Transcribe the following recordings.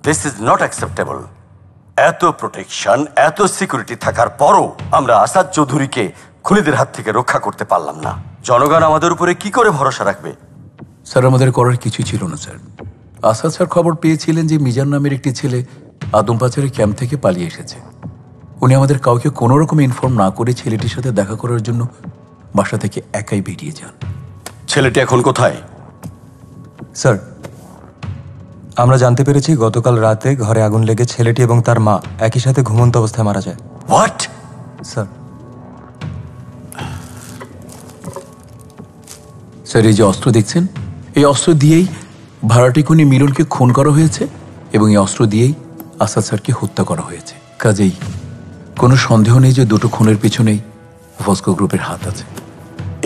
This is not acceptable. এত protection, এত security থাকার পরও আমরা আসাদ চৌধুরীকে খুনিদের হাত থেকে রক্ষা করতে পারলাম না। জনগণ আমাদের উপরে কি করে ভরসা রাখবে? স্যার, আমাদের করার কিছুই ছিল না স্যার। আসাদ স্যার খবর পেয়েছিলেন যে মিজান নামের একটি ছেলে আদম পাচারের ক্যাম্প থেকে পালিয়ে এসেছে। উনি আমাদের কাউকে কোনো রকম ইনফর্ম না করে ছেলেটির সাথে দেখা করার জন্য বাসা থেকে একাই বেরিয়ে যান। ছেলেটি এখন কোথায়? স্যার, আমরা জানতে পেরেছি গতকাল রাতে ঘরে আগুন লেগে ছেলেটি এবং তার মা একই সাথে ঘুমন্ত অবস্থায় মারা যায়। হোয়াট? স্যার, স্যার, এই যে অস্ত্র দেখছেন, এই অস্ত্র দিয়েই ভাড়াটি খুনি মিলনকে খুন করা হয়েছে এবং এই অস্ত্র দিয়েই আসাদ স্যারকে হত্যা করা হয়েছে। কাজেই কোনো সন্দেহ নেই যে দুটো খুনের পিছনেই ভস্কো গ্রুপের হাত আছে।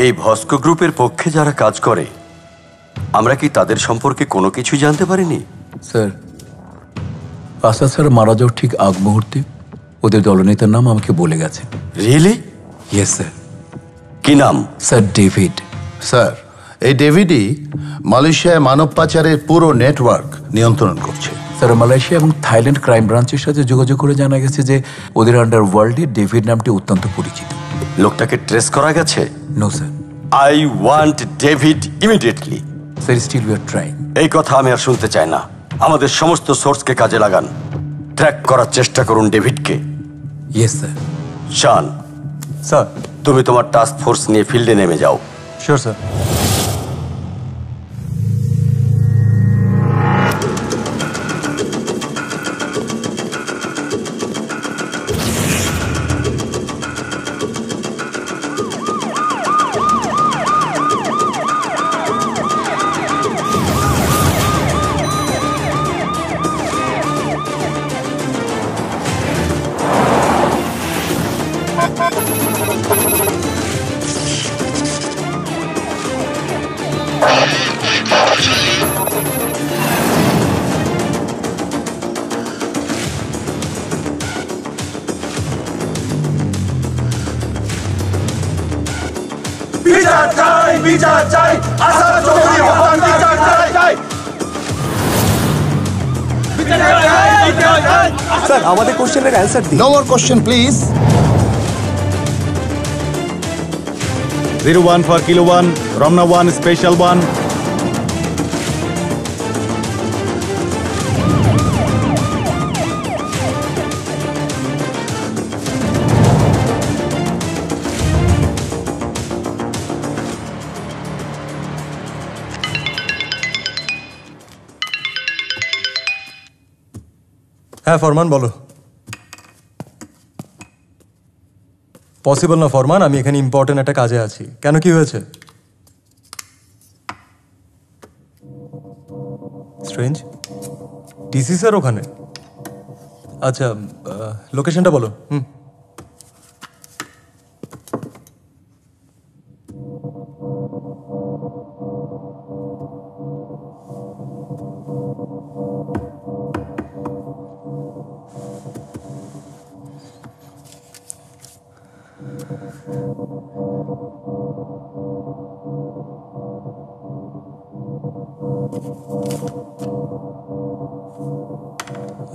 এই ভস্কো গ্রুপের পক্ষে যারা কাজ করে, আমরা কি তাদের সম্পর্কে কোনো কিছু জানতে পারিনি? স্যার, আসাদ স্যার মারা যাওয়ার ঠিক আগ মুহূর্তে ওদের দলনেতার নাম আমাকে বলে গেছে। রিয়েলি? Yes sir. কি নাম? Sir, David. স্যার, এই ডেভিডই মালয়েশিয়ায় মানব পাচারের পুরো নেটওয়ার্ক নিয়ন্ত্রণ করছে। স্যার, মালয়েশিয়া এবং থাইল্যান্ড ক্রাইম ব্রাঞ্চের সাথে যোগাযোগ করে জানা গেছে যে ওদের আন্ডারওয়ার্ল্ডে ডেভিড নামটি অত্যন্ত পরিচিত। লোকটাকে ট্রেস করা গেছে? No sir. I want David immediately. Sir, still we are trying. এই কথা আমি আর শুনতে চাই না। আমাদের সমস্ত সোর্সকে কাজে লাগান, ট্র্যাক করার চেষ্টা করুন ডেভিডকে। Yes sir. শান, স্যার। তুমি তোমার টাস্ক ফোর্স নিয়ে ফিল্ডে নেমে যাও। Sure sir. স্যার, আমাদের কোশ্চেনের অ্যান্সার দিন। No more question please. 01 for Kilo 1, Ramna 1, Special 1. হ্যাঁ ফরমান, বলো। পসিবল না ফরমান, আমি এখানে ইম্পর্টেন্ট একটা কাজে আছি। কেন, কি হয়েছে? স্ট্রেঞ্জ, ডিসি স্যার ওখানে? আচ্ছা, লোকেশনটা বলো।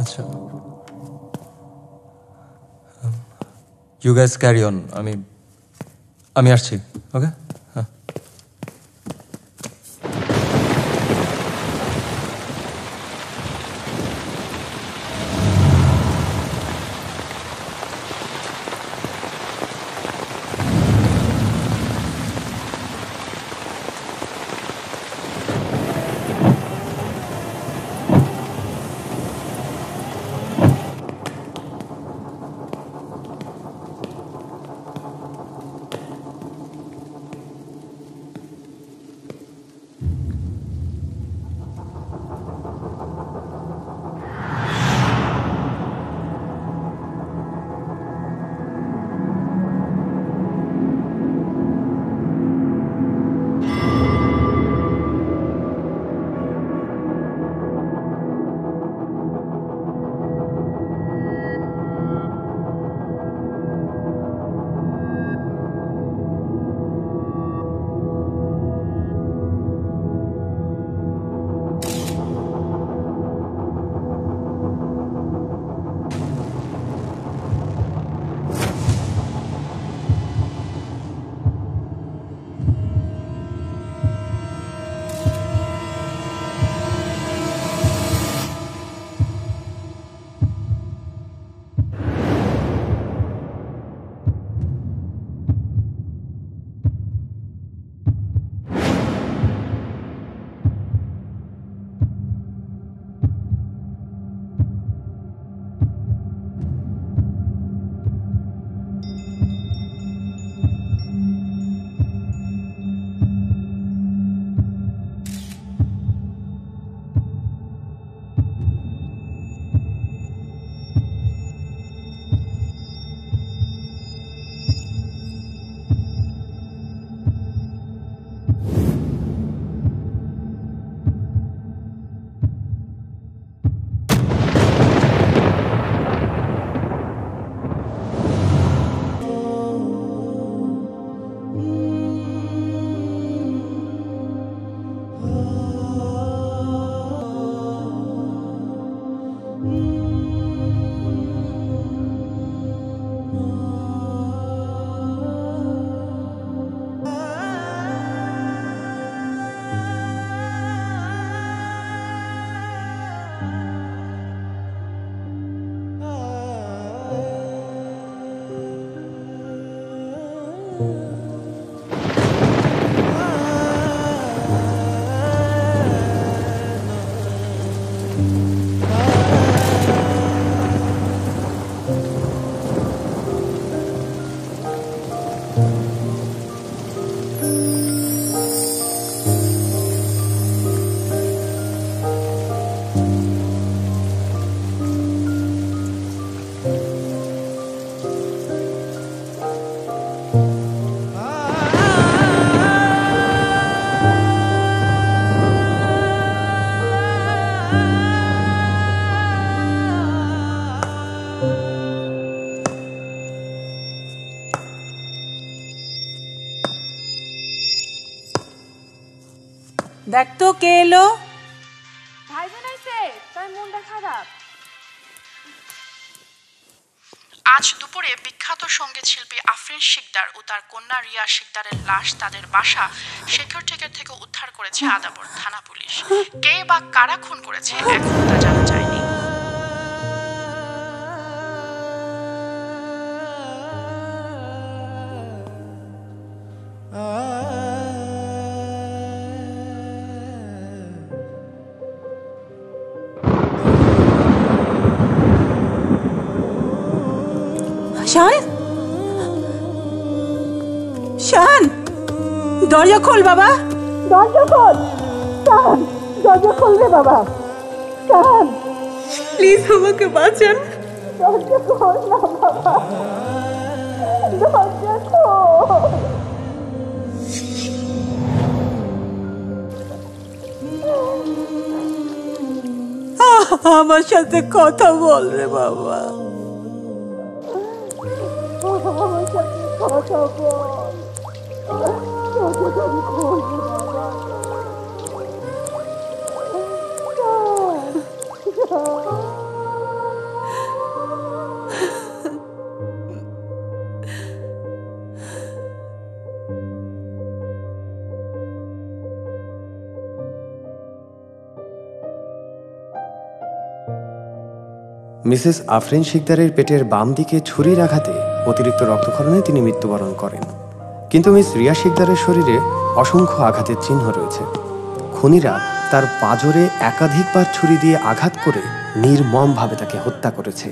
আচ্ছা, ইউ গাইস ক্যারি অন, আমি আসছি। ওকে। হ্যাঁ। দেখ তো কে এলো। ভাইজান আইছে, তার মনটা খারাপ। আজ দুপুরে বিখ্যাত সঙ্গীত শিল্পী আফরিন শিকদার ও তার কন্যা রিয়া শিকদারের লাশ তাদের বাসা শেখরটেকের থেকে উদ্ধার করেছে আদাবর থানা পুলিশ। কে বা কারা খুন করেছে এখনো তা জানা যায়নি। শান, শান, দরজা খোল বাবা, দরজা খোল। শান, দরজা খোল রে বাবা। শান, প্লিজ আমাকে বাঁচান। দরজা খোল না বাবা, দরজা খোল। আমার সাথে কথা বল রে বাবা, আমার সাথে কথা বল। মিসেস আফরিন শিকদারের পেটের বাম দিকে ছুরির আঘাতে অতিরিক্ত রক্তক্ষরণে তিনি মৃত্যুবরণ করেন। কিন্তু মিস রিয়া শিকদারের শরীরে অসংখ্য আঘাতের চিহ্ন রয়েছে। খুনিরা তার পাঁজরে একাধিকবার ছুরি দিয়ে আঘাত করে নির্মমভাবে তাকে হত্যা করেছে।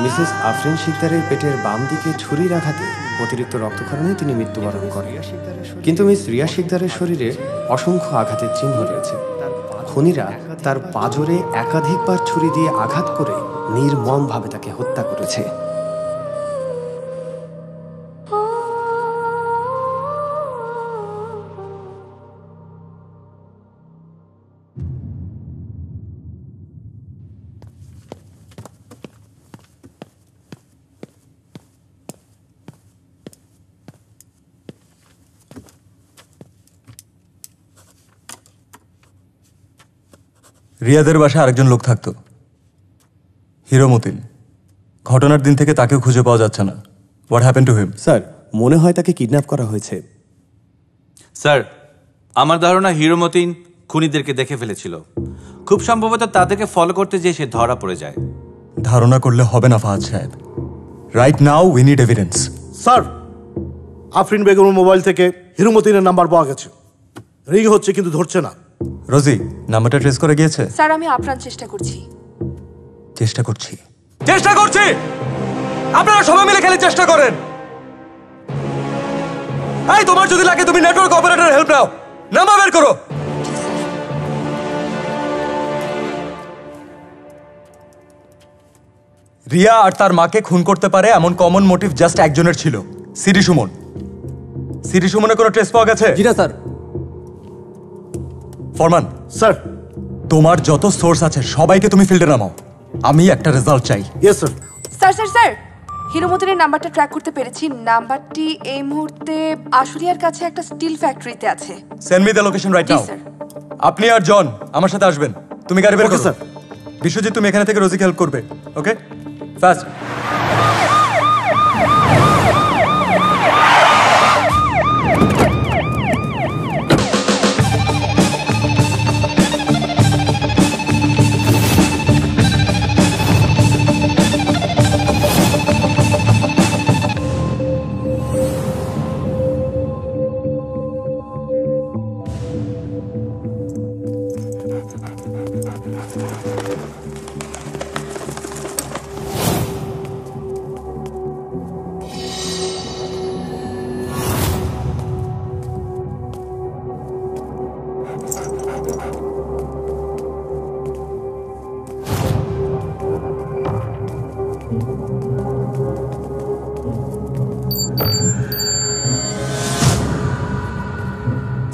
মিসেস আফরিন শিকদারের পেটের বাম দিকে ছুরির আঘাতে অতিরিক্ত রক্তক্ষরণে তিনি মৃত্যুবরণ করেন। কিন্তু মিস রিয়া শিকদারের শরীরে অসংখ্য আঘাতের চিহ্ন রয়েছে। খুনিরা তার পাঁজরে একাধিকবার ছুরি দিয়ে আঘাত করে নির্মমভাবে তাকে হত্যা করেছে। রিয়াদের বাসায় আরেকজন লোক থাকতো, হিরো মতিন। ঘটনার দিন থেকে তাকেও খুঁজে পাওয়া যাচ্ছে না। What happen to him? Sir, মনে হয় তাকে কিডন্যাপ করা হয়েছে। স্যার, আমার ধারণা হিরো মতিন খুনিদেরকে দেখে ফেলেছিল। খুব সম্ভবত তাদেরকে ফলো করতে যেয়ে সে ধরা পড়ে যায়। ধারণা করলে হবে না ফাহাদ সাহেব। Right now we need evidence. Sir, Afrin বেগমের মোবাইল থেকে হিরো মতিনের নাম্বার পাওয়া গেছে। রিং হচ্ছে কিন্তু ধরছে না। রোজি, নাম্বারটা ট্রেস করে গিয়েছে? স্যার, আমি আপ্রাণ চেষ্টা করছি। চেষ্টা করছি। আপনারা সবাই মিলে খেলে চেষ্টা করেন। এই, তোমার যদি লাগে তুমি নেটওয়ার্ক অপারেটর হেল্প নাও। নাম্বার বের করো। রিয়া আর তার মাকে খুন করতে পারে এমন কমন মোটিভ জাস্ট একজনের ছিল, সিডি সুমন। সিডি সুমনের কোনো ট্রেস পাওয়া গেছে? জি না স্যার। ফরমান স্যার, তোমার যত সোর্স আছে সবাইকে তুমি ফিল্ডে নামাও। আমি একটা রেজাল্ট চাই। Yes sir. Sir sir sir, hero মতিনের নাম্বারটা ট্র্যাক করতে পেরেছি। নাম্বারটি এই মুহূর্তে আশুলিয়ার কাছে একটা স্টিল ফ্যাক্টরিতে আছে। Send me the location right now. আপনি আর জন আমার সাথে আসবেন। তুমি গাড়ি বের করো। স্যার। বিশ্বজিৎ, তুমি এখানে থেকে রোজিকে হেল্প করবে। ওকে, ফাস্ট।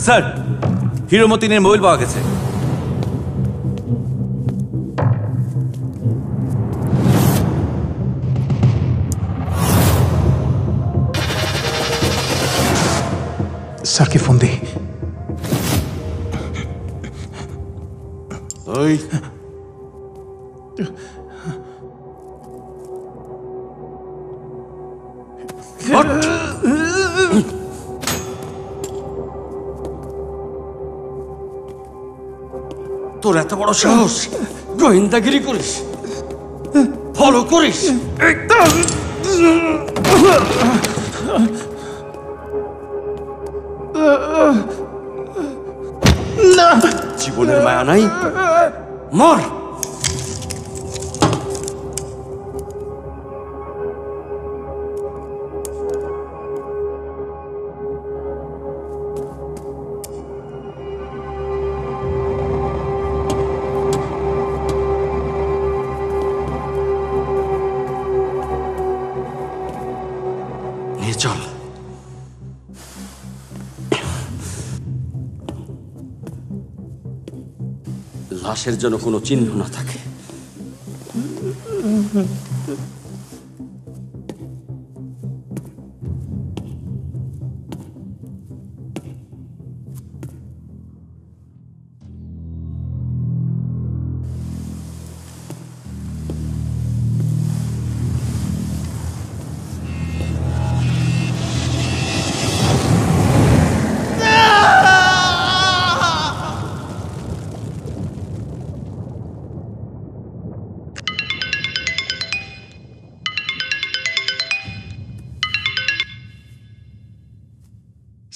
স্যার, হিরো মতিনের মোবাইল পাওয়া গেছে। স্যারকে ফোন দে। ওই তোর এত বড় সাহস, গোয়েন্দাগিরি করিস, ফলো করিস। জীবনের মায়া নাই, মর। চল। লাশের জন্য কোনো চিহ্ন না থাকে।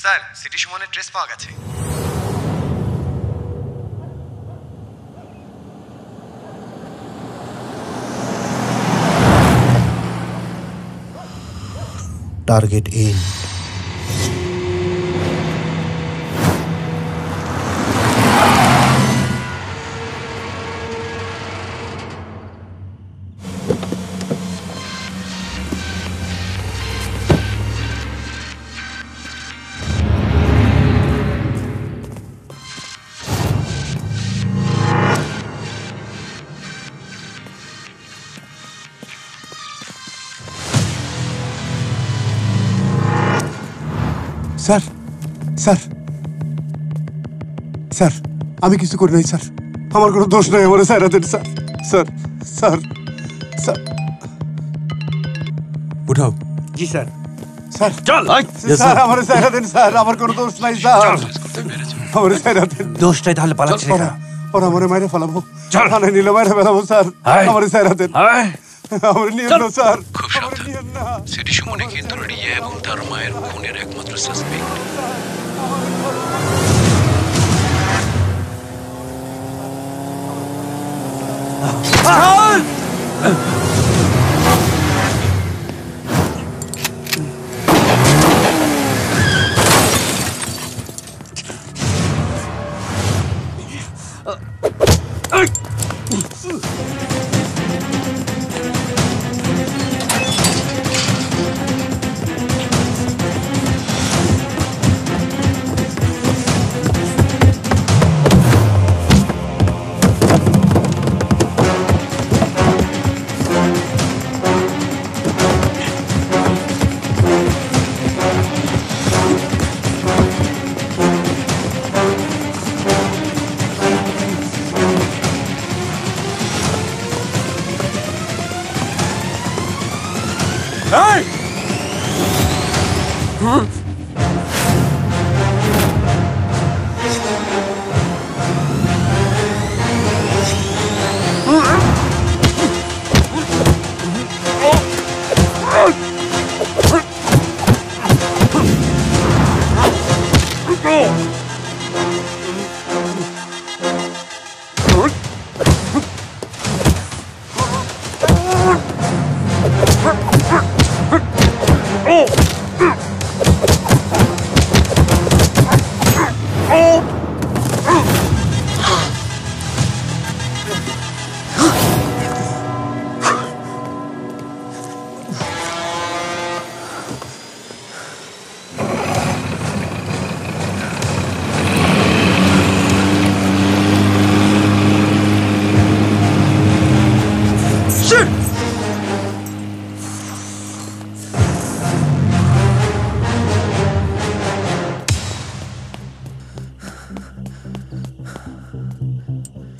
স্যার, সিটি সুমনের ট্রেস পাওয়া গেছে। Target in. Sir, sir, sir, আমি কিছু করি নাই স্যার, আমার কোনো দোষ নাই, আমার স্যার দেন স্যার, স্যার, স্যার, স্যার। উঠাও। জি স্যার। স্যার চল। স্যার, আমার স্যার দেন স্যার, আমার কোনো দোষ নাই স্যার, আমার স্যার দেন। দোষটাই তাহলে পালাচ্ছে না। ওরা আমার মাইরে ফেলাবো, থানায় নিলে মাইরে ফেলাবো স্যার, আমার স্যার দেন, আমার নিয়েন না স্যার। খুব সাবধান, সিটি সুমনে কিন্তু রিয়া এবং তার মায়ের খুনের একমাত্র সাসপেক্ট।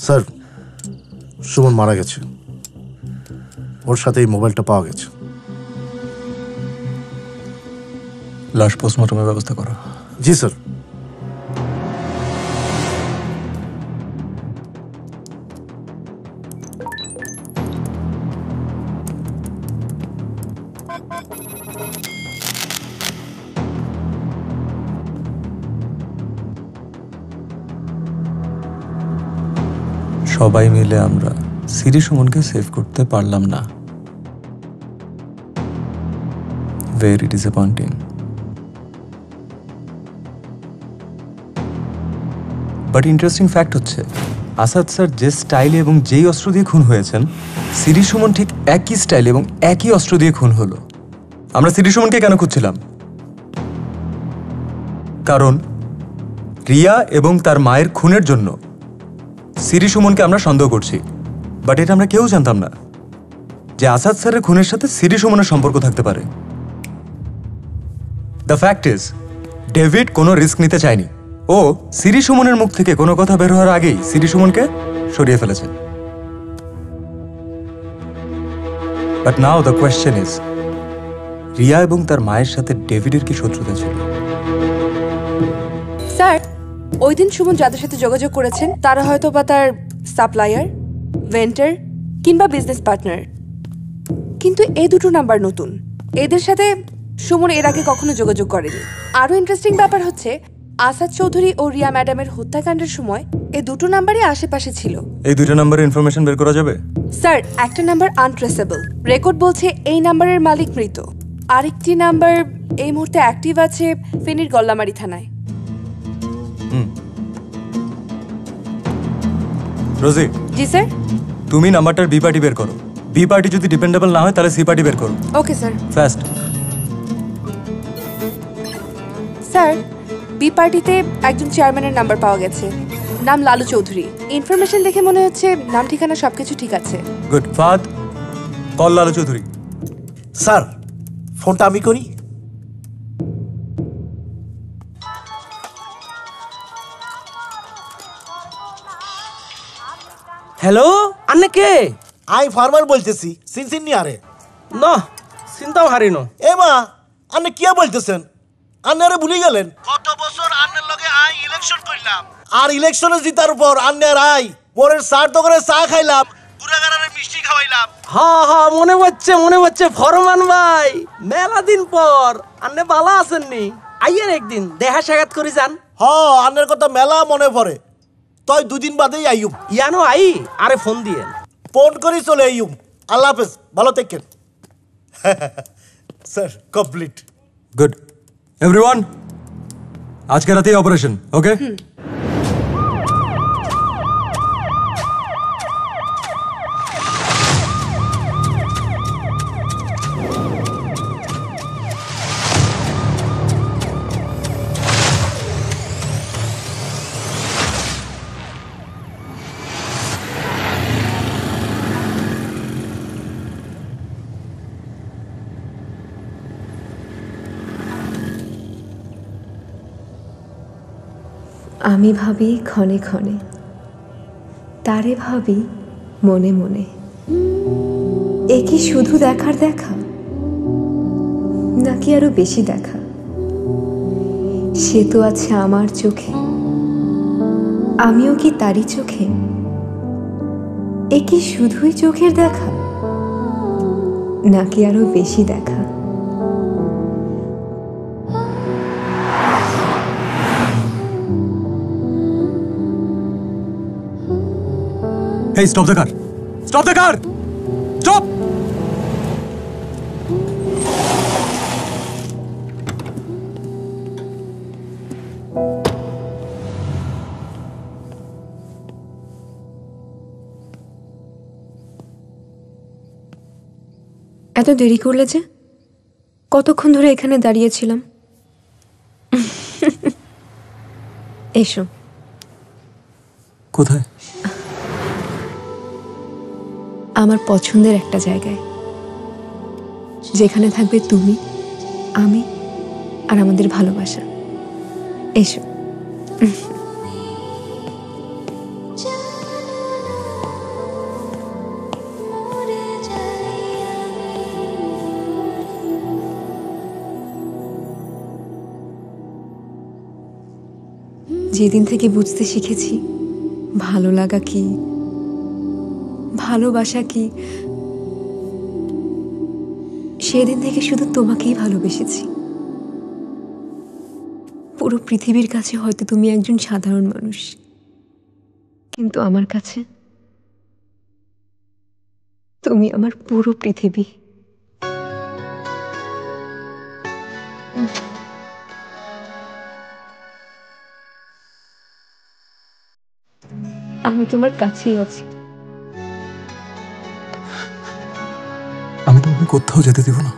স্যার, সুমন মারা গেছে। ওর সাথে এই মোবাইলটা পাওয়া গেছে। লাশ পোস্টমর্টমের ব্যবস্থা করো। জি স্যার। সবাই মিলে আমরা সিরি সুমনকে সেভ করতে পারলাম না। Very disappointing. But interesting fact হচ্ছে আসাদ স্যার যে স্টাইলে এবং যেই অস্ত্র দিয়ে খুন হয়েছেন, সিরি সুমন ঠিক একই স্টাইল এবং একই অস্ত্র দিয়ে খুন হলো। আমরা সিরি সুমনকে কেন খুঁজছিলাম? কারণ রিয়া এবং তার মায়ের খুনের জন্য সিরি সুমনকে আমরা সন্দেহ করছি। বাট এটা আমরা কেউ জানতাম না যে আসাদ স্যারের খুনের সাথে সিরি সুমনের সম্পর্ক থাকতে পারে। দ্য ফ্যাক্ট ইজ ডেভিড কোনো রিস্ক নিতে চায়নি। ও সিরি সুমনের মুখ থেকে কোনো কথা বের হওয়ার আগেই সিরি সুমনকে সরিয়ে ফেলেছে। But now the question is, Riya এবং তার মায়ের সাথে ডেভিডের কি শত্রুতা ছিল? স্যার, ওই দিন সুমন যাদের সাথে যোগাযোগ করেছেন তারা হয়তো বা তার সাপ্লায়ার, ভেন্ডর কিংবা বিজনেস পার্টনার। কিন্তু এই দুটো নাম্বার নতুন, এদের সাথে সুমন এর আগে কখনো যোগাযোগ করেনি। আরো ইন্টারেস্টিং ব্যাপার হচ্ছে আসাদ চৌধুরী ও রিয়া ম্যাডামের হত্যাকাণ্ডের সময় এই দুটো নাম্বারই আশেপাশে ছিল। এই দুটো নাম্বারের ইনফরমেশন বের করা যাবে? স্যার, একটা নাম্বার আনট্রেসেবল, রেকর্ড বলছে এই নাম্বারের মালিক মৃত। আরেকটি নাম্বার এই মুহূর্তে অ্যাক্টিভ আছে ফেনীর গল্লামারি থানায়। রোজি। জি স্যার। তুমি নাম্বারটার বি পার্টি বের করো। বি পার্টি যদি ডিপেন্ডেবল না হয় তাহলে সি পার্টি বের করো। Okay sir. Fast. Sir, B পার্টিতে একজন চেয়ারম্যানের নাম্বার পাওয়া গেছে, নাম লালু চৌধুরী। ইনফরমেশন দেখে মনে হচ্ছে নাম ঠিকানা সবকিছু ঠিক আছে। গুড। ফাদ, কল লালু চৌধুরী। স্যার, ফোনটা আমি করি। হ্যালো, আন্নে কে? আই ফার্মার বলতেছি, সিনসিন নি আরে। না, চিন্তাও হারিনো। এ মা, আন্নে কি বলতেছেন? আন্নারে ভুলে গেলেন? গত বছর আন্নের লগে আই ইলেকশন করলাম, আর ইলেকশনে জিতার পর আন্নের আই পরের সার দোকানে চা খাইলাম, গুড়াগাড়ারে মিষ্টি খাওয়াইলাম। হ্যাঁ হ্যাঁ, মনে হচ্ছে ফরমান ভাই, মেলা দিন পর আন্নে বালা আছেননি? আইয়ের একদিন দেখা সাক্ষাৎ করে যান। হ্যাঁ, আন্নের কথা মেলা মনে পড়ে। তই দুদিন বাদেই আইয়ুম। ইয়ানো আই, আরে ফোন দিয়েন। ফোন করি চলে আইয়ুম। আল্লাহ হাফেজ, ভালো থাকেন। Sir, complete. গুড। এভরিওয়ান, আজকে রাতেই অপারেশন, ওকে? আমি ভাবি ক্ষণে ক্ষণে, তারে ভাবি মনে মনে। এ কি শুধু দেখার দেখা, নাকি আরো বেশি দেখা? সে তো আছে আমার চোখে, আমিও কি তারই চোখে? এ কি শুধুই চোখের দেখা, নাকি আরো বেশি দেখা? Hey, stop the car! Stop the car! Stop! এত দেরি করলে যে? কতক্ষণ ধরে এখানে দাঁড়িয়েছিলাম। এসো। কোথায়? আমার পছন্দের একটা জায়গায়, যেখানে থাকবে তুমি, আমি আর আমাদের ভালোবাসা। এসো। যেদিন থেকে বুঝতে শিখেছি ভালো লাগা কি, ভালোবাসা কি, সেদিন থেকে শুধু তোমাকেই ভালোবেসেছি। পুরো পৃথিবীর কাছে হয়তো তুমি একজন সাধারণ মানুষ, কিন্তু আমার কাছে তুমি আমার পুরো পৃথিবী। আমি তোমার কাছেই আছি। আমি তোমাকে কোথাও যেতে দিব না।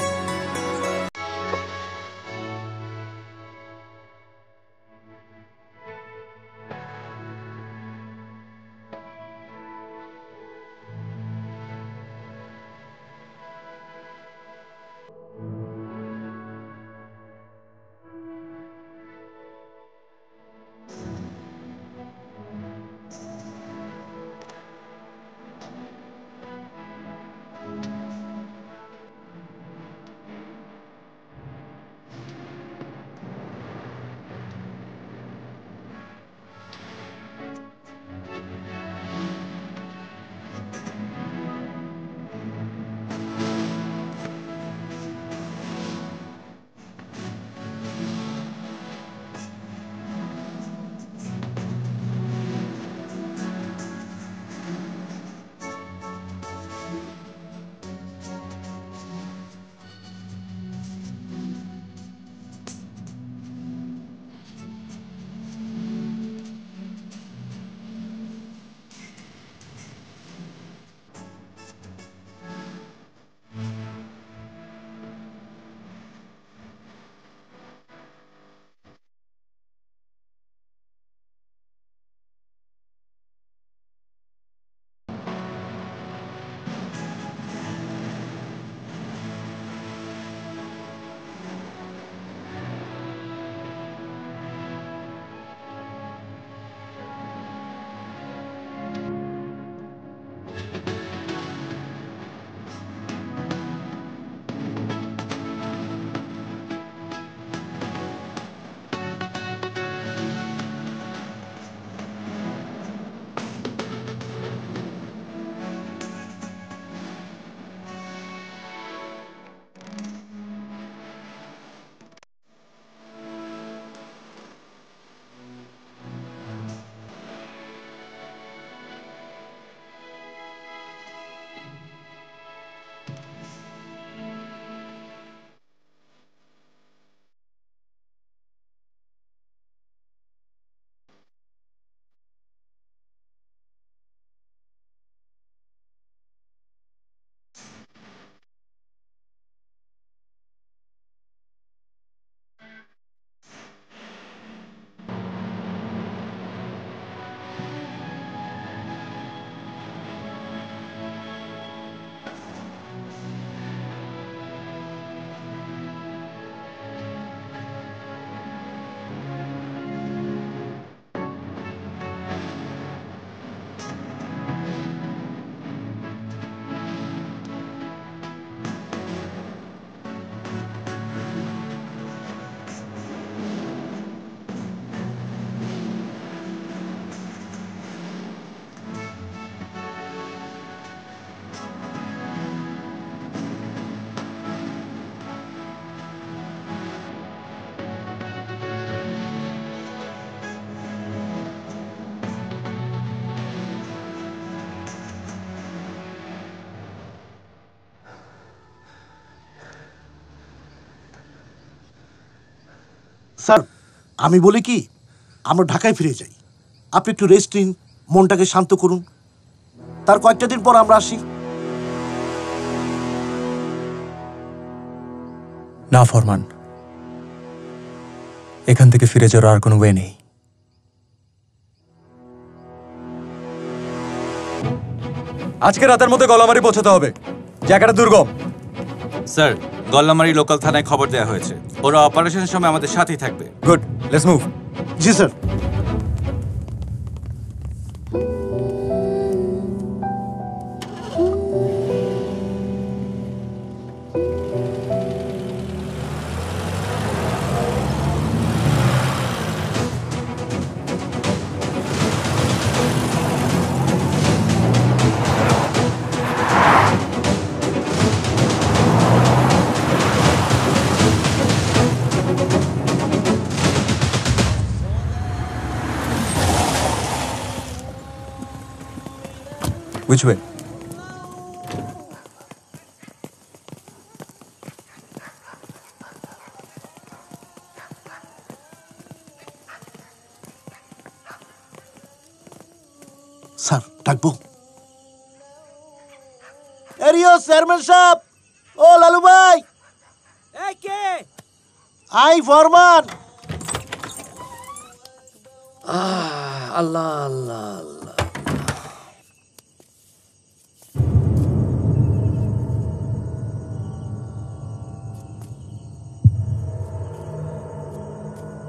স্যার আমি বলি কি, আমরা ঢাকায় ফিরে যাই। আপনি একটু রেস্ট নিন, মনটাকে শান্ত করুন, তার কয়েকটা দিন পর আমরা আসি। না ফরমান, এখান থেকে ফিরে যাওয়ার আর কোনো ওয়ে নেই। আজকে রাতের মধ্যে গলামারি পৌঁছাতে হবে, জায়গাটা দুর্গম। স্যার, গল্লামারি লোকাল থানায় খবর দেওয়া হয়েছে, ওরা অপারেশনের সময় আমাদের সাথেই থাকবে। Good, let's move. G sir. Which way? Sir ডাকবো? এরিও চেয়ারম্যান সাহেব, ও লালু ভাই। এই কে? আই ফরমান। আল্লাহ আল্লাহ আল্লাহ।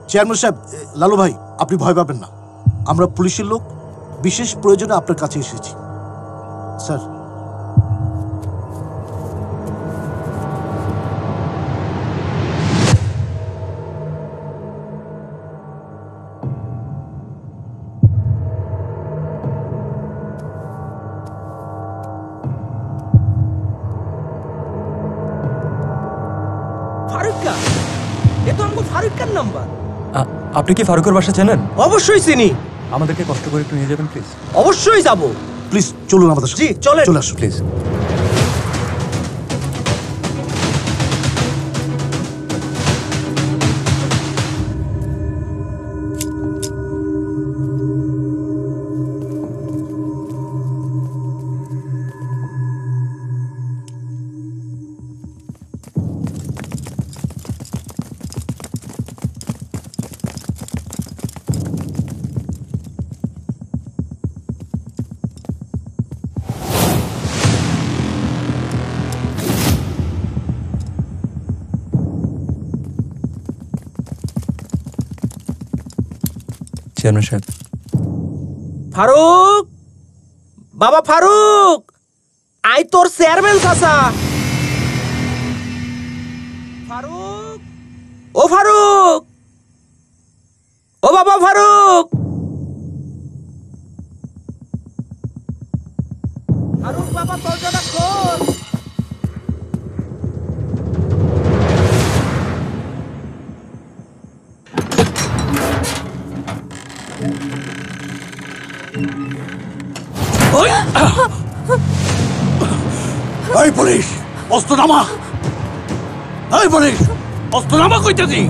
চেয়ারম্যান সাহেব, লালু ভাই আপনি ভয় পাবেন না, আমরা পুলিশের লোক, বিশেষ প্রয়োজনে আপনার কাছে এসেছি। স্যার ফারুক, এ তো আমাকে ফারুকের নাম্বার। আপনি কি ফারুকের বাসা চেনেন? অবশ্যই চিনি। আমাদেরকে কষ্ট করে একটু নিয়ে যাবেন প্লিজ। অবশ্যই যাব। প্লিজ চলুন আমাদের সাথে। জি চলে চলে আসুন প্লিজ। চেয়ারম্যান সাহেব। ফারুক, বাবা ফারুক, আই তোর চেয়ারম্যান চাচা। ফারুক, ও ফারুক, ও বাবা ফারুক। ফারুক বাবা, দরজাটা খোল। এই পুলিশ, অস্ত্র নামা। এই পুলিশ, অস্ত্র নামা কইতেছি,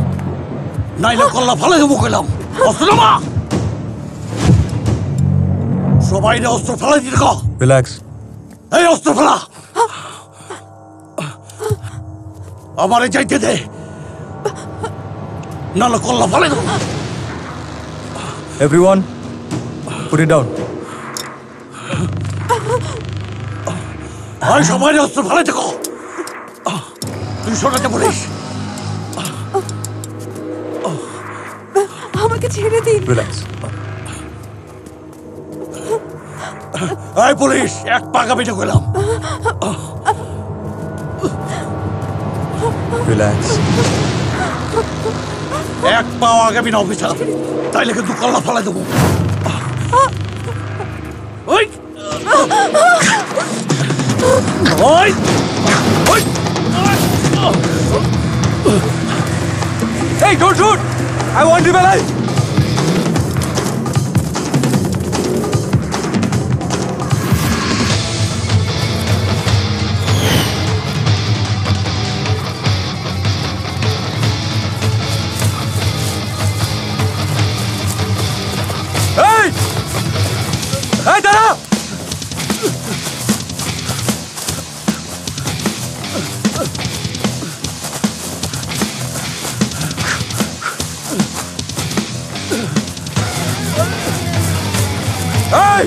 নাইলে কল্লা ফালে দেবো কইলাম। অস্ত্র নামা। সবাই অস্ত্র ফেলাই দিতে কও। রিল্যাক্স। এই অস্ত্র ফেলা। আমারে যাইতে দে, নাহলে কল্লা ফালে দেবো। Everyone, put it down. আর সবাই অস্ত্র ফেলাই দেখো। তুই শোনাতে বলিস। আমাকে ছেড়ে দিন। রিল্যাক্স। এই পুলিশ, এক পা কাঁপিতে কইলাম। রিল্যাক্স। এক পা আগামী না অফিসার, তাইলে কিন্তু কল্লা ফেলাই দেবো। ওই ওই ওই। Hey, don't shoot! I want him alive! Hey! Hey, Dara! Hey!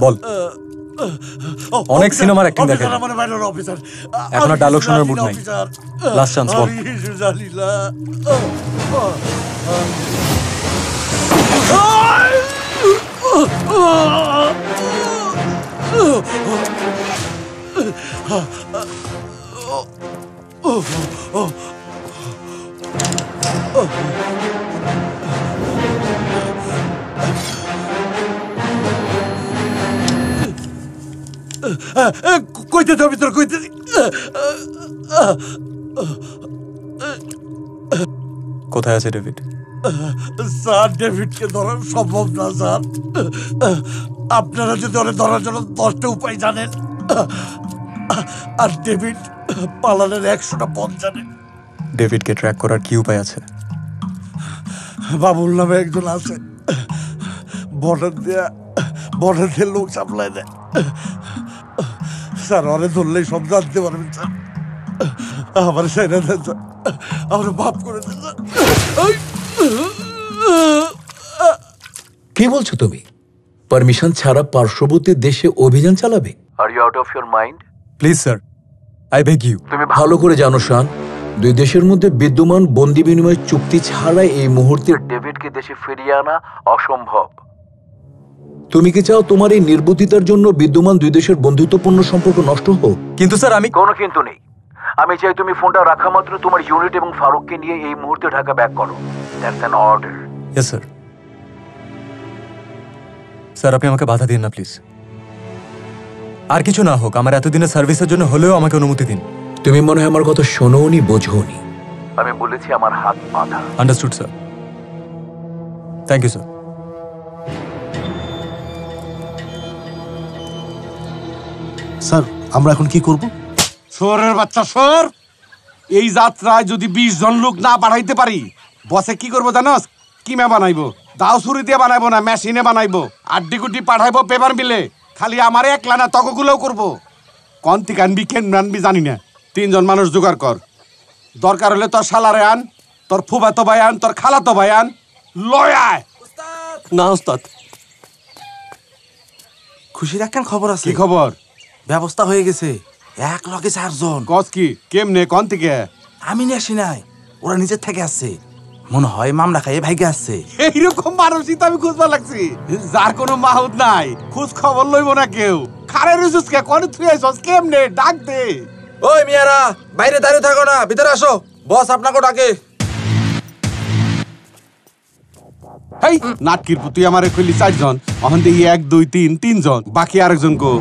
বল, অনেক সিনেমার অ্যাক্টিং দেখে, এখন আর ডায়লগ শোনার মুড নাই। লাস্ট চান্স, বল। কইতে তো ভিতর কইতে কোথায় আছে ডেভিড? স্যার, ডেভিডকে ধরা সম্ভব না স্যার। আপনারা যদি ওরে ধরার জন্য 10টা উপায় জানেন, আর ডেভিড পালানোর 100টা পথ জানে। ডেভিডকে ট্র্যাক করার কি উপায় আছে? বাবুল নামে একজন আছে, বর্ডার দিয়ে লোক সাপ্লাই দেয় স্যার। ওরে ধরলেই সব জানতে পারবেন স্যার। আমার সেরা দেন স্যার, আমার বাপ করে দেন স্যার। কি বলছো তুমি? পারমিশন ছাড়া পার্শ্ববর্তী দেশে অভিযান চালাবে? Are you out of your mind? Please sir, I beg you. তুমি ভালো করে জানো শান, দুই দেশের মধ্যে বিদ্যমান বন্দি বিনিময় চুক্তি ছাড়া এই মুহূর্তে ডেভিডকে দেশে ফিরিয়ে আনা অসম্ভব। তুমি কি চাও তোমার এই নির্বুদ্ধিতার জন্য বিদ্যমান দুই দেশের বন্ধুত্বপূর্ণ সম্পর্ক নষ্ট হোক? কিন্তু স্যার, আমি কোনো কিন্তু নেই। আমি চাই তুমি ফোনটা রাখা মাত্র তোমার ইউনিট এবং ফারুককে নিয়ে এই মুহূর্তে ঢাকা ব্যাক করো। That's an order. Yes sir. Sir, আপনি আমাকে বাধা দিন না প্লিজ। আর কিছু না হোক, আমার এতদিনের সার্ভিসের জন্য হলেও আমাকে অনুমতি দিন। তুমি মনে হয় আমার কথা শোনোনি, বোঝোনি। আমি বলেছি আমার হাত বাঁধা। Understood sir. Thank you sir. Sir, আমরা এখন কি করব? শহরের বাচ্চা সর, এই যাত্রায় যদি 20 জন লোক না বাড়াইতে পারি, বসে কি করবো জানোস? কিমা বানাইবো, দাও ছুরি দিয়ে বানাইবো না, মেশিনে বানাইবো। আড্ডি গুড্ডি পাঠাইবো পেপার মিলে। খালি আমার একলা না, তকগুলোও করবো। কন থেকে আনবি, কেন আনবি জানি না। 3 জন মানুষ জোগাড় কর। দরকার হলে তোর শালারে আন, তোর ফুফাতো ভাই আন, তোর খালাতো ভাই আন, লয় আয়। না ওস্তাদ, খুশির একখান খবর আছে। কি খবর? ব্যবস্থা হয়ে গেছে, 1 লগে 4 জন। কস কি? কেমনে? কন থেকে? আমি নিয়ে আসি নাই, ওরা নিজের থেকে আসছে। মনে হয় মামলা খাইয়ে ভাইগে আসছে। এইরকম মানুষই তো আমি খুঁজবা লাগছি, যার কোনো মাহুদ নাই, খোঁজ খবর লইব না কেউ। খারে রুজুসকে কোন তুই আইছস? কেমনে? ডাক দে। ওই মিয়ারা, বাইরে দাঁড়িয়ে থাকো না, ভিতরে আসো, বস আপনাকে ডাকে। হেই, নাটকির পুতুই আমারে কইলি 4 জন, অহন দেই 1 2 3 জন, বাকি আরেকজন কো?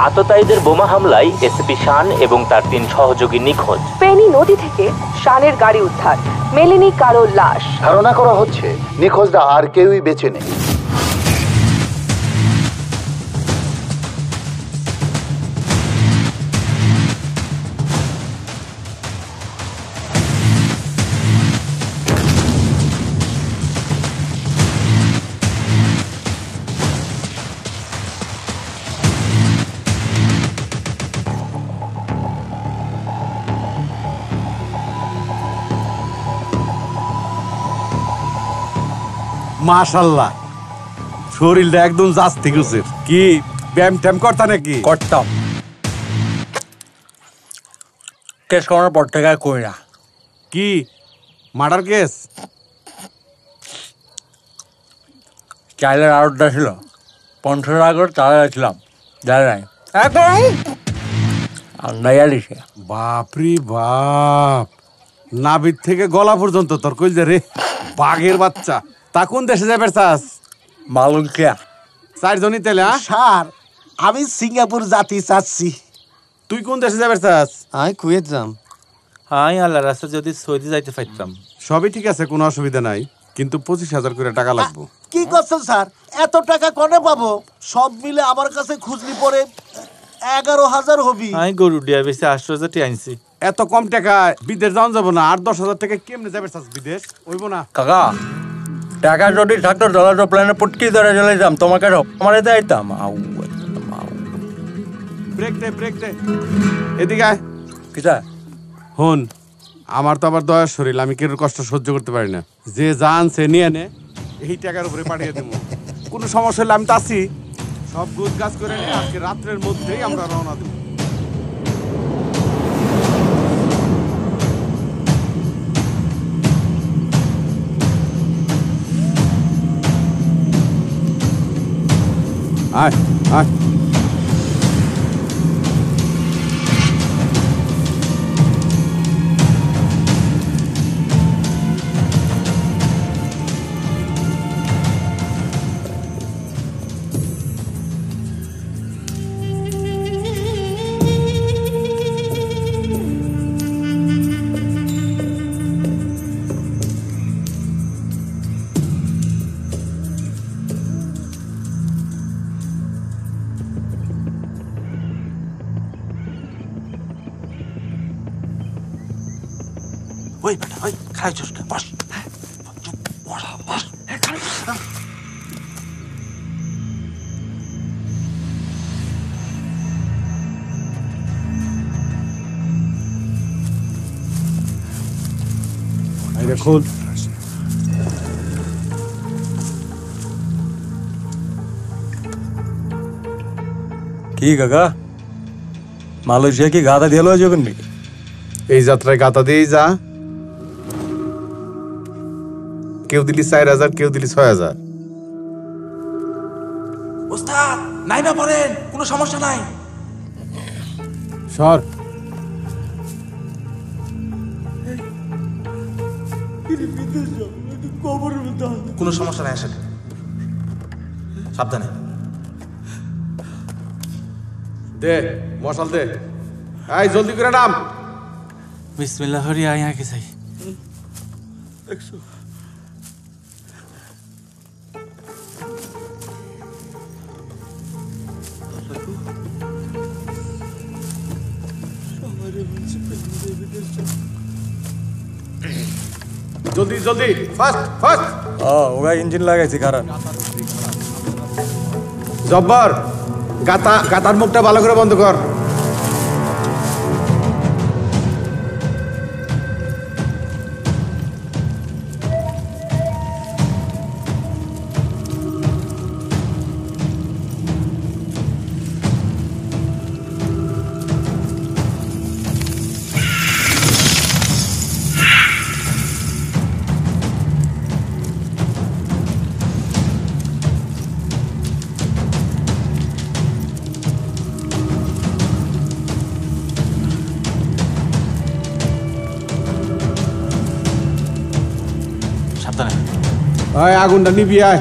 আততায়ীদের বোমা হামলায় এসপি শান এবং তার 3 সহযোগী নিখোঁজ। ফেনী নদী থেকে শানের গাড়ি উদ্ধার, মেলেনি কারো লাশ। ধারণা করা হচ্ছে নিখোঁজরা আর কেউই বেঁচে নেই। মাশাআল্লাহ, শরীরটা একদম জাস্তি গেছে। কি ব্যায়াম ট্যাম করতা নাকি? করতাম, কেস করার পর থেকে কই না। কি মার্ডার কেস? চাইলের আড়তটা ছিল 50 টাকা করে চালা যাচ্ছিলাম, জানি নাই একদম আন্দাইয়া দিছে। বাপরি বাপ, নাভির থেকে গলা পর্যন্ত তোর কইল রে বাঘের বাচ্চা। তা কোন দেশে যাবে চাস? মালয়েশিয়া। 4 জনই তেলে? স্যার আমি সিঙ্গাপুর জাতি চাচ্ছি। তুই কোন দেশে যাবে চাস? আমি কুয়েত যাম। হাই আল্লাহ রাস্তা যদি সৌদি যাইতে পারতাম। সবই ঠিক আছে, কোনো অসুবিধা নাই, কিন্তু 25,000 করে টাকা লাগবে। কি করছেন স্যার, এত টাকা কনে পাবো? সব মিলে আমার কাছে খুঁজলি পরে 11,000 হবি। আমি গরু ডিয়া বেশি 8,000 আনছি। এত কম টাকা বিদেশ যাওয়া যাবো না। 8-10,000 টাকা কেমনে যাবে চাস বিদেশ? হইব না কাকা, টাকা যদি থাকতো ডলার প্ল্যানে পটকি ধরে চলে যাম, তোমাকে আমার এতে আইতাম। ব্রেক দে, ব্রেক দে, এদিকে আয়। কিসা? হন, আমার তো আবার দয়ার শরীর, আমি কেউ কষ্ট সহ্য করতে পারি না। যে জান সে নিয়ে নে, এই টাকার উপরে পাঠিয়ে দেবো। কোনো সমস্যা হলে আমি তো আছি। সব গুছ গাছ করে নে, আজকে রাত্রের মধ্যেই আমরা রওনা দেবো। আয় আয়। ওই বেটা, ওই খাই চুষটা বস। খোল। কি কাকা, মালয়েশিয়া কি গাদা দিয়ে লয়ে যাবেন নাকি? এই যাত্রায় গাতা দিয়েই যা। কেউ দিলি 4,000, কেউ দিলি 6,000। ওস্তাদ নাইমা পড়েন, কোনো সমস্যা নাই। সর। কোনো সমস্যা নাই, আসেন সাবধানে। দে মশাল দে। এই জলদি করে নাম। বিসমিল্লাহ হরি আয় আগে যাই। জলদি জলদি, ফাস্ট ফাস্ট। ওরা ইঞ্জিন লাগাইছি খারাপ। জব্বর, গাতার মুখটা ভালো করে বন্ধ কর। আয় আগুনটা নিবি আয়।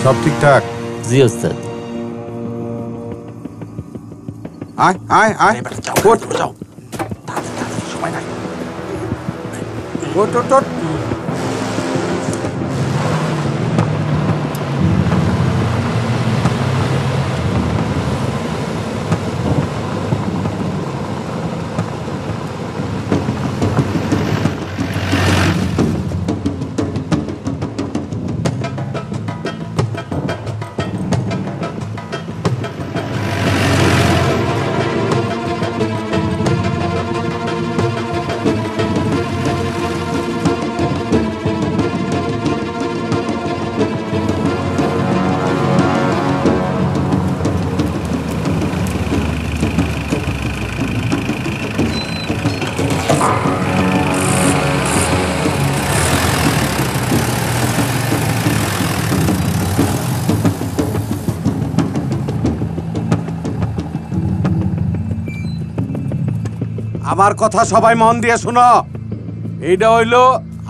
সব ঠিকঠাক? জি ওস্তাদ। আয় আয় আয়, ওঠ যাও, সময় নাই। ওঠ ওঠ ওঠ। আমার কথা সবাই মন দিয়ে শুনো। এইটা হইলো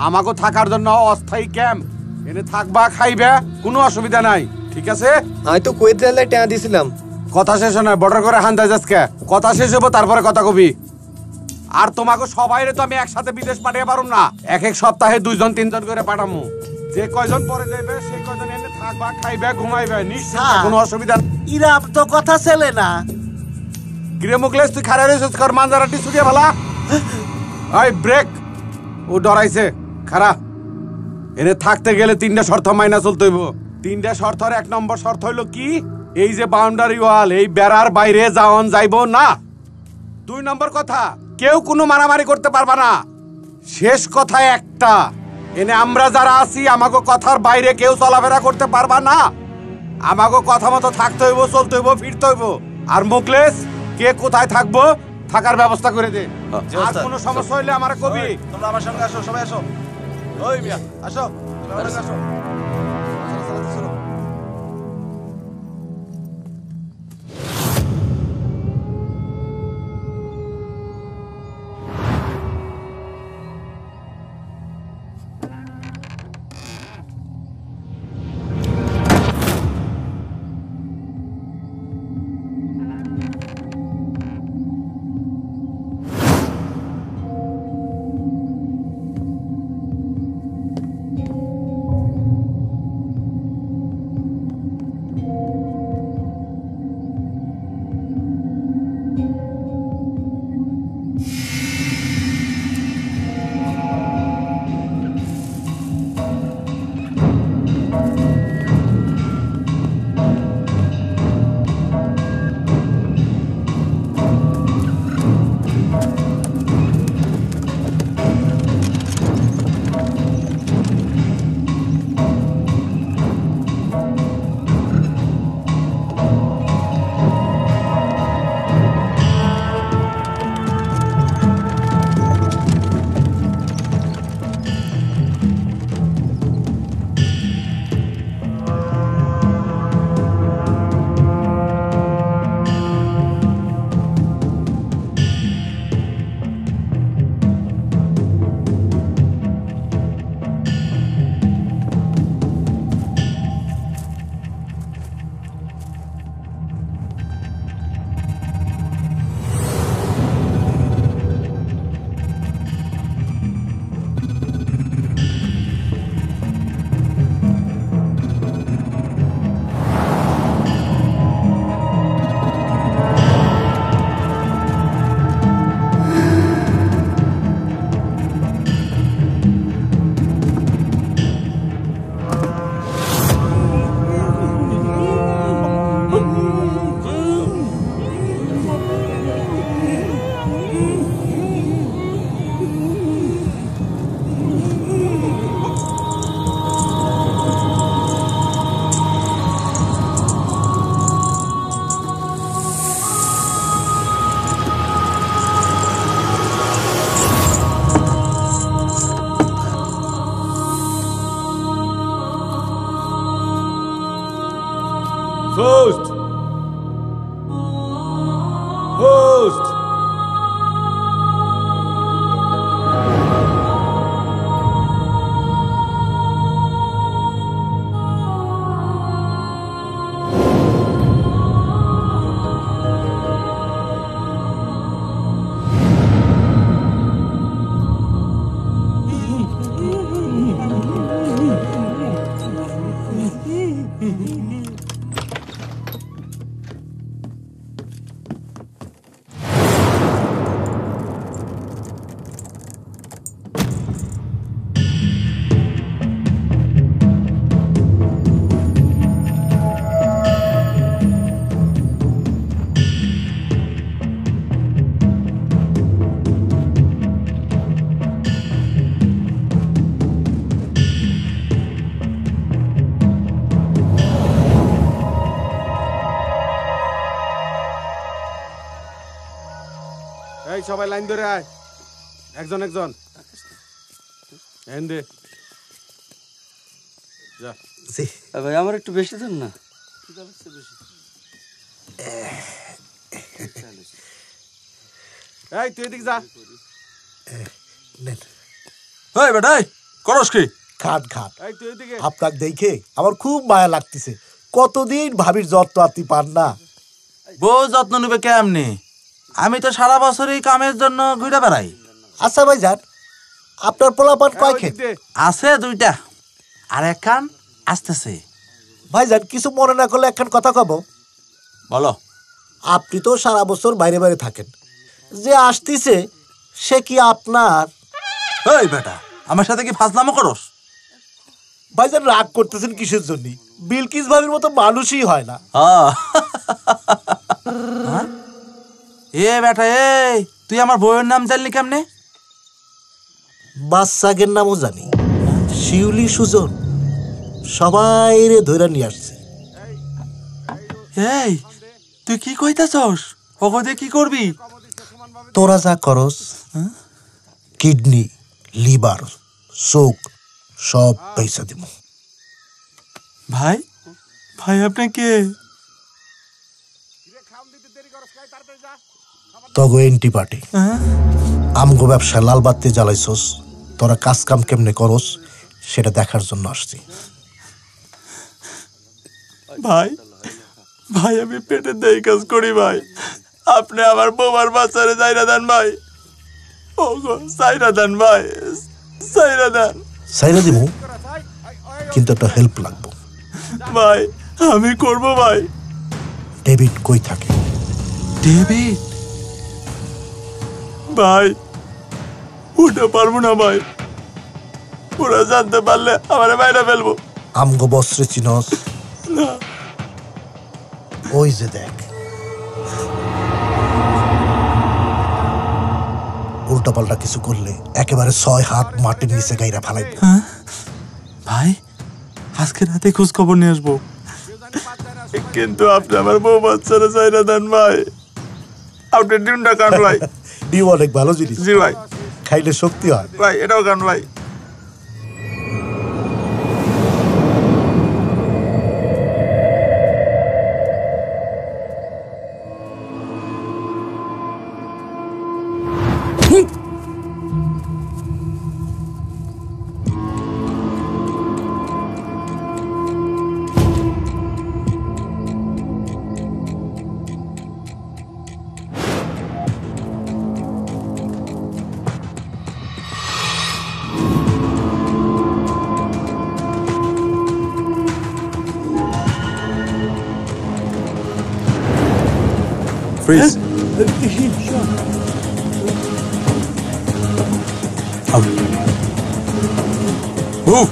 আমাকে থাকার জন্য অস্থায়ী ক্যাম্প। এনে থাকবা খাইবে, কোনো অসুবিধা নাই, ঠিক আছে? আমি তো কুয়েত রেলে টাকা দিছিলাম। কথা শেষ হয় না, বর্ডার করে হান্তা যাসকে। কথা শেষ হবো তারপরে কথা কবি। আর তোমাকে সবাইরে তো আমি একসাথে বিদেশ পাঠিয়ে পারুম না, এক এক সপ্তাহে 2 জন 3 জন করে পাঠামু। যে কয়জন পরে যাইবে সেই কয়জন এনে থাকবা খাইবে ঘুমাইবে, নিশ্চয় কোনো অসুবিধা। ইরা তো কথা ছেলে না। গৃহ মুখলেস তুই খারা রেছিস কর মানজারাটি ছুটিয়ে ভালা। এই ব্রেক, ও ডরাইছে খারা। এনে থাকতে গেলে 3টা শর্ত মাইনা চলতে হইব। 3টা শর্তের 1 নম্বর শর্ত হইলো কি, এই যে বাউন্ডারি ওয়াল, এই বেড়ার বাইরে যাওন যাইব না। 2 নম্বর কথা, কেউ কোনো মারামারি করতে পারবা না। শেষ কথা একটা, এনে আমরা যারা আছি আমাকে কথার বাইরে কেউ চলাফেরা করতে পারবা না। আমাকে কথা মতো থাকতে হইব, চলতে হইব, ফিরতে হইব। আর মুখলেস কে কোথায় থাকবো থাকার ব্যবস্থা করে দে। আর কোনো সমস্যা হইলে আমারে কবি। তোমরা আমার সঙ্গে আসো, সবাই আসো। ওই মিয়া আসো, তোমরা আসো। Post! Post! এই সবাই লাইন ধরে আয়। একজন একজন এন্ডে যা ভাই আমার একটু বেশি দেন না। এই তুই এদিকে যা। এই বেটাই করস কি? খান খান। এই তুই এদিকে। আপনাকে দেখে আমার খুব মায়া লাগতেছে। কতদিন ভাবির যত্ন আপনি পান না। বউ যত্ন নেবে কেমনি? আমি তো সারা বছরই কামের জন্য ঘুরে বেড়াই। আচ্ছা ভাই যান, আপনার পোলাপান কয় খেত? আছে দুইটা, আর একখান আসতেছে। ভাইজান কিছু মনে না করলে একখান কথা কব। বলো। আপনি তো সারা বছর বাইরে বাইরে থাকেন, যে আসতেছে সে কি আপনার? এই বেটা আমার সাথে কি ফাজলামো করস? ভাইজান রাগ করতেছেন কিসের জন্য? বিলকিস ভাবির মতো মানুষই হয় না। এ বেটা এই তুই আমার বউয়ের নাম জানলি কেমনে? বাচ্চাগের নামও জানি, শিউলি সুজন, সবাই রে ধরে নিয়ে আসছে। এই তুই কি কইতাছস? ওগো কি করবি? তোরা যা করস, কিডনি, লিভার, চোখ সব পয়সা দিব। ভাই ভাই আপনি কে? তগো এন্টি পার্টি আমগো ব্যবসা লাল বাতি জ্বালাইছস, তোরা কাজ কাম কেমনে করস সেটা দেখার জন্য আসছি। ভাই ভাই আমি পেটে দেই কাজ করি ভাই, আপনি আমার বউমার বাচ্চারে যাইরা দেন ভাই। ওগো সাইরা দেন ভাই, সাইরা দেন। সাইরা দিব, কিন্তু একটা হেল্প লাগবে। ভাই আমি করব ভাই। ডেভিড কই থাকে? ডেভিড ভাই উঠে পারবো না ভাই, ওরা জানতে পারলে আমারে বাইরে ফেলবো। আমগো বস্ত্রে চিনস না? ওই যে দেখ, উল্টা পাল্টা কিছু করলে একেবারে 6 হাত মাটির নিচে গাইরা ফেলাইবে। ভাই আজকে রাতে খোঁজ খবর নিয়ে আসবো, কিন্তু আপনি আমার বউ বাচ্চারা চাইরা দেন ভাই। আপনি ডিমটা কান ভাই। ডিম অনেক ভালো জিনিস। জি ভাই, খাইলে শক্তি হয় ভাই। এটাও কান ভাই। Freeze. Out. Move.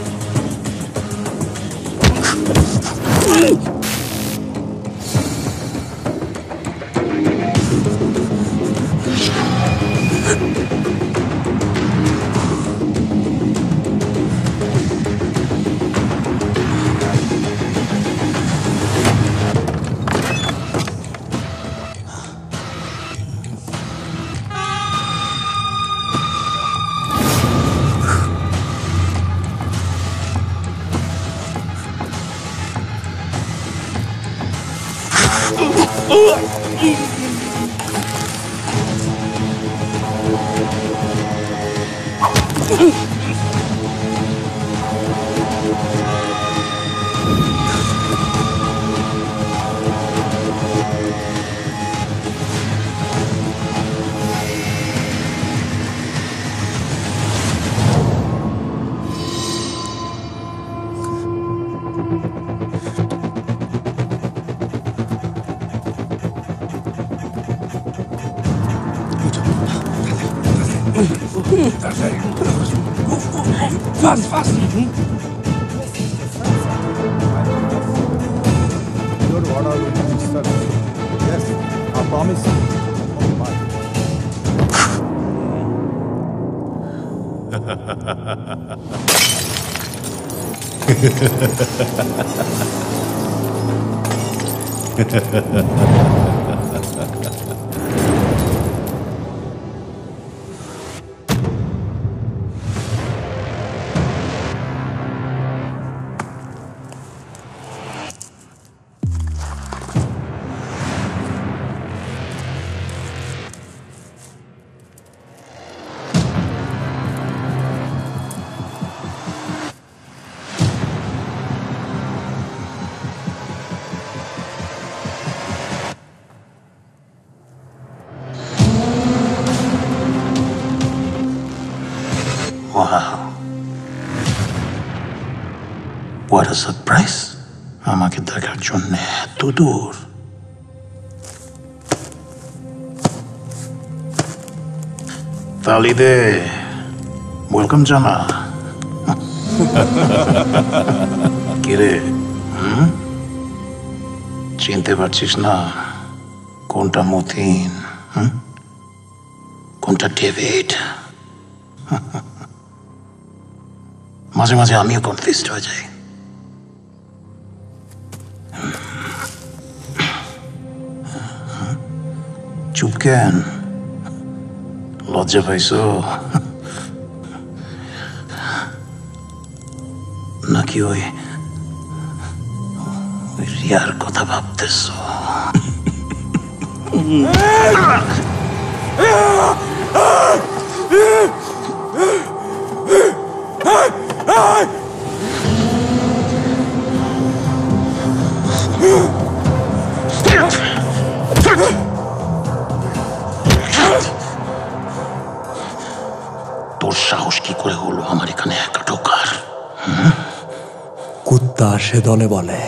Fast, fast. Your order will be served. Yes, I promise. Wow. What a surprise. আমাকে দেখার জন্য এত দূর। তালি দে, ওয়েলকাম জানা। কিরে, চিনতে পারছিস না কোনটা মতিন, কোনটা ডেভিড? মাঝে মাঝে আমিও কনফিউজড হয়ে যাই। চুপ কেন? লজ্জা পাইছো নাকি ওই রিয়ার কথা ভাবতেছো? তোর সাহস কি করে হলো আমার এখানে একা ঢোকার? কুত্তা সে দলে বলে,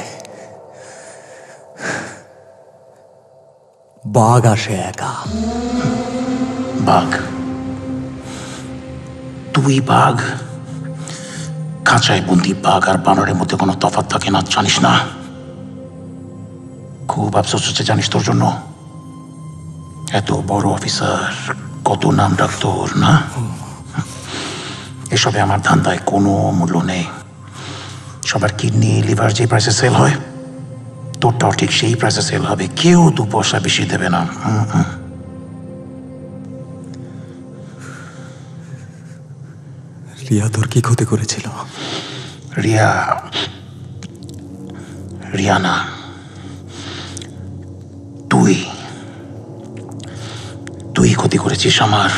বাঘ আসে একা। বাঘ? তুই বাঘ? খাঁচায় বন্দি বাঘ আর বানরের মধ্যে কোনো তফাৎ থাকে না, জানিস না? খুব আফসোস হচ্ছে জানিস তোর জন্য। এত বড় অফিসার, কত নাম ডাক তোর, না? এসবে আমার ধান্দায় কোনো মূল্য নেই। সবার কিডনি লিভার যে প্রাইসে সেল হয়, তোরটাও ঠিক সেই প্রাইসে সেল হবে। কেউ 2 পয়সা বেশি দেবে না। রিয়া তোর কি ক্ষতি করেছিল? রিয়া না, তুই ক্ষতি করেছিস আমার।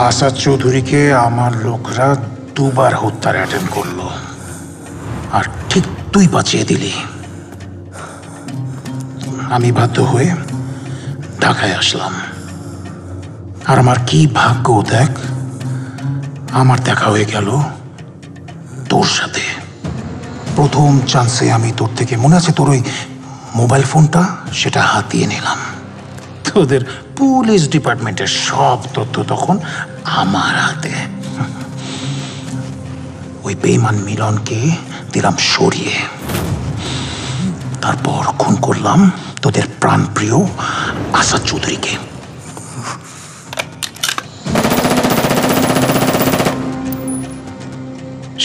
আসাদ চৌধুরীকে আমার লোকরা 2 বার হত্যার অ্যাটেম্প করলো, আর ঠিক তুই বাঁচিয়ে দিলি। আমি বাধ্য হয়ে ঢাকায় আসলাম। আর আমার কি ভাগ্য দেখ, আমার দেখা হয়ে গেল তোর সাথে। প্রথম চান্সে আমি তোর থেকে, মনে আছে তোর ওই মোবাইল ফোনটা, সেটা হাতিয়ে নিলাম। তোদের পুলিশ ডিপার্টমেন্টের সব তথ্য তখন আমার হাতে। ওই বেঈমান মিলনকে দিলাম সরিয়ে। তারপর খুন করলাম তোদের প্রাণপ্রিয় আসাদ চৌধুরীকে।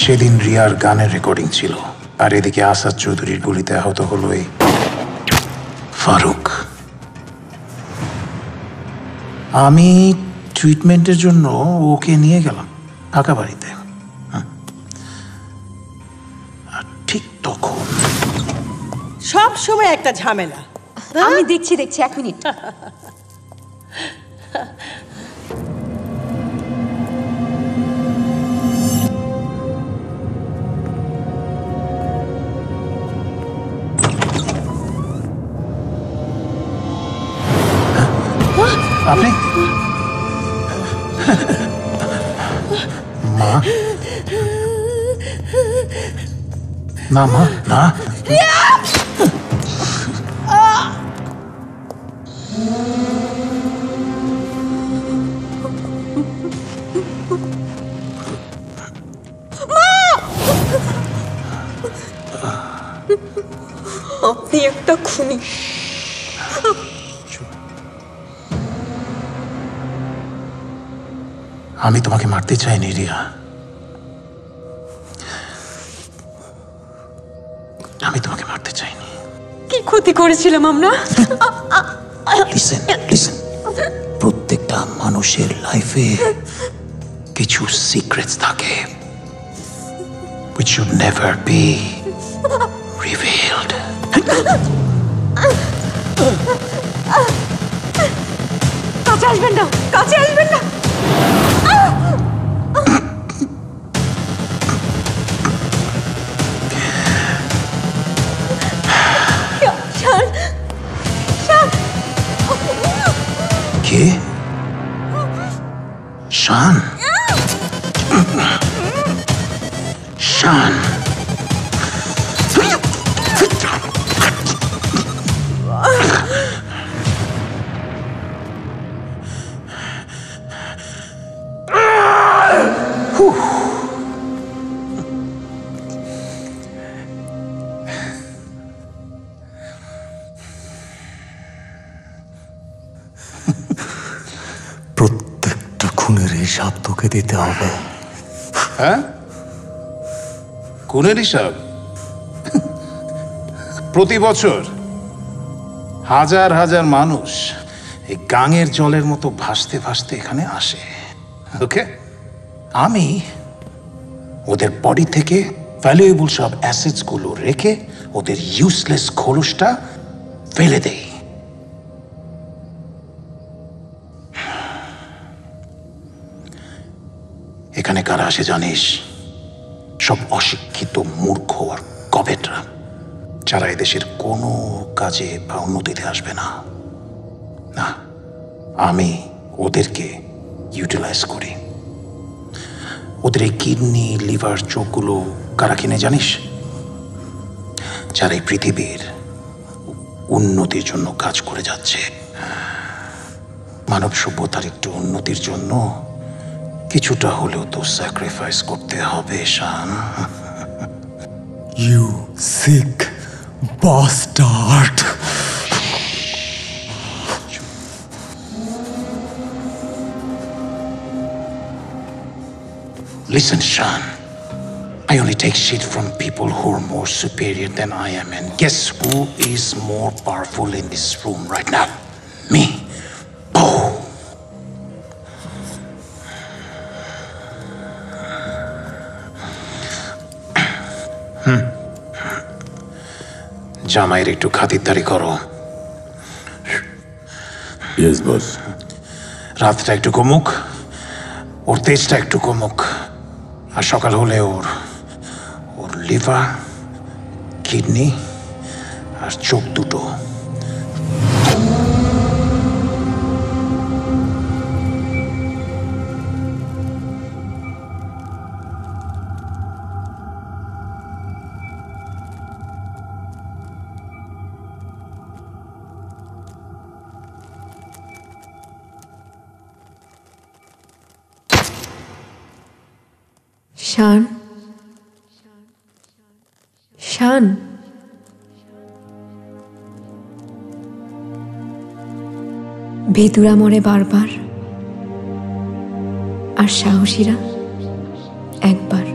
সেদিন রিয়ার গানের রেকর্ডিং ছিল, আর এদিকে আসাদ চৌধুরীর গুলিতে আহত হলো এই ফারুক। আমি ট্রিটমেন্টের জন্য ওকে নিয়ে গেলাম ঢাকা বাড়িতে। আর ঠিক তখন সব সময় একটা ঝামেলা। আমি দেখছি 1 মিনিট। আপনি? মা? না মা, না। আপনি একটা খুনি। আমি তোমাকে মারতে চাইনি রিয়া, আমি তোমাকে মারতে চাইনি। কি ক্ষতি করেছিলাম আমরা? লিসেন, প্রত্যেকটা মানুষের লাইফে কিছু সিক্রেটস থাকে which should never be revealed. কাছে আসবেন না, কাছে আসবেন না। কে? শান? শান, প্রত্যেকটা খুনের হিসাব তোকে দিতে হবে। হ্যাঁ, খুনের হিসাব? প্রতি বছর হাজার হাজার মানুষ এই গাঙের জলের মতো ভাসতে ভাসতে এখানে আসে। ওকে, আমি ওদের বডি থেকে ভ্যালুয়েবল সব অ্যাসেটস গুলো রেখে ওদের ইউজলেস খোলসটা ফেলে দেই। এখানে কারা আসে জানিস? সব অশিক্ষিত মূর্খ আর কবেটরা, যারা এদেশের কোনো কাজে বা উন্নতিতে আসবে না। না, আমি ওদেরকে ইউটিলাইজ করি। ওদের এই কিডনি, লিভার, চোখগুলো কারা কিনে জানিস? যারা এই পৃথিবীর উন্নতির জন্য কাজ করে যাচ্ছে। মানব সভ্যতার একটু উন্নতির জন্য কিছুটা হলেও তো স্যাক্রিফাইস করতে হবে, শান। You sick bastard! Listen, Sean. I only take shit from people who are more superior than I am. And guess who is more powerful in this room right now? Me. Oh. জামাইয়ের একটু খাতিরদারি করো। Yes, boss. রাতটা একটু কমুক, ওর তেজটা একটু কমুক, আর সকাল হলে ওর liver, kidney আর চোখ দুটো শান, শান, ভেতুরা মরে বারবার, আর সাহসীরা একবার।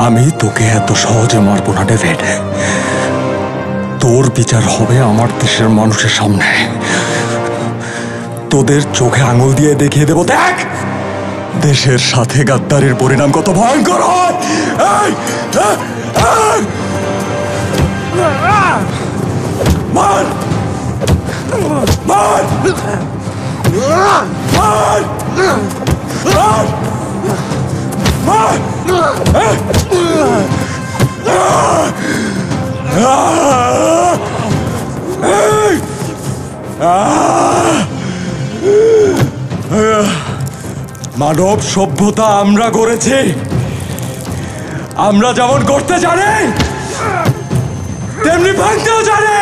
আমি তোকে এত সহজে মারবো না ডেভিড। তোর বিচার হবে আমার দেশের মানুষের সামনে। তোদের চোখে আঙুল দিয়ে দেখিয়ে দেবো, দেখ দেশের সাথে গাদ্দারির পরিণাম কত ভয়ঙ্কর হয়। মার মার মার মার মানব সভ্যতা আমরা গড়েছি। আমরা যেমন করতে জানি তেমনি ভাঙতেও জানি।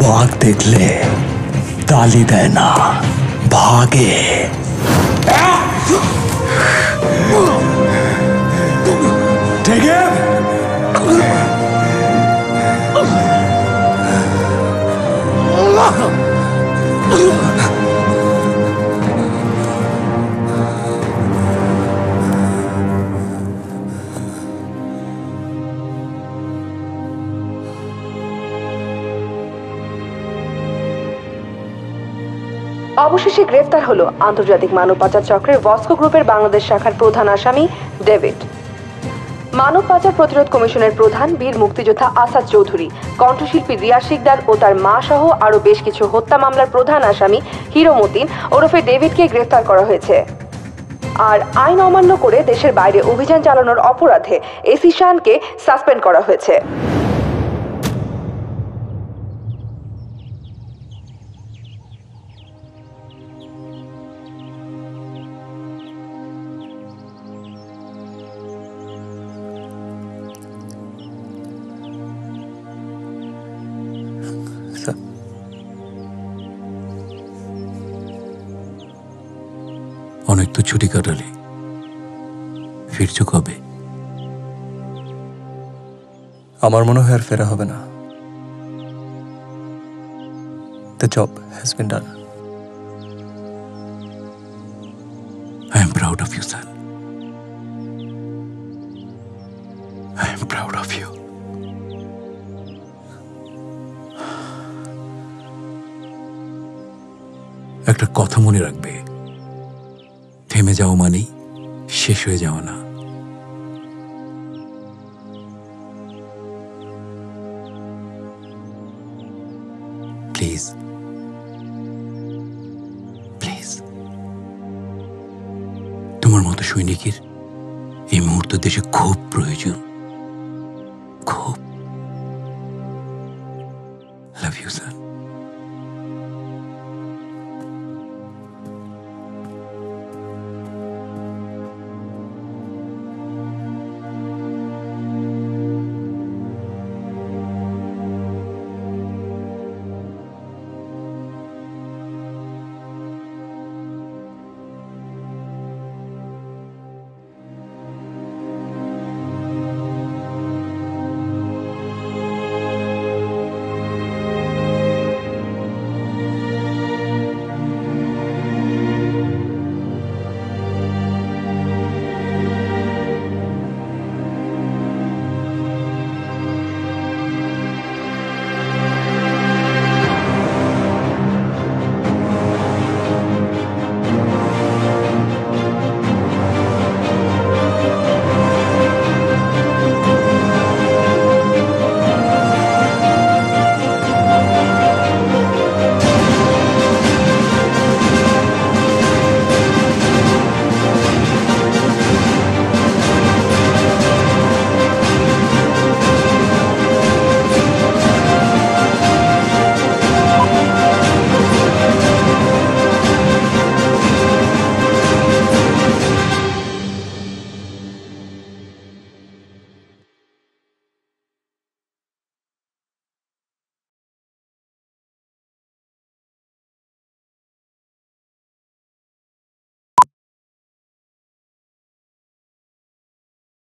বাঘ দেখলে তালি দেয় না, ভাগে। ঠিক আছে, অবশেষে গ্রেফতার হলো আন্তর্জাতিক মানব পাচার চক্রের ভস্কো গ্রুপের বাংলাদেশ শাখার প্রধান আসামি ডেভিড। মানব পাচার প্রতিরোধ কমিশনের প্রধান বীর মুক্তিযোদ্ধা আসাদ চৌধুরী, কণ্ঠশিল্পী রিয়া শিকদার ও তার মা সহ আরও বেশ কিছু হত্যা মামলার প্রধান আসামি হিরো মতিন ওরফে ডেভিডকে গ্রেফতার করা হয়েছে। আর আইন অমান্য করে দেশের বাইরে অভিযান চালানোর অপরাধে এসি শানকে সাসপেন্ড করা হয়েছে। অনেক তো ছুটি কাটালি, ফিরছো কবে? আমার মনে হয় আর ফেরা হবে না। The job has been done. I am proud of you, son. I am proud of you. একটা কথা মনে রাখবে, থেমে যাও মানেই শেষ হয়ে যাওয়া না। প্লিজ প্লিজ, তোমার মতো সৈনিকের এই মুহূর্তে দেশে খুব প্রয়োজন, খুব। Love you sir.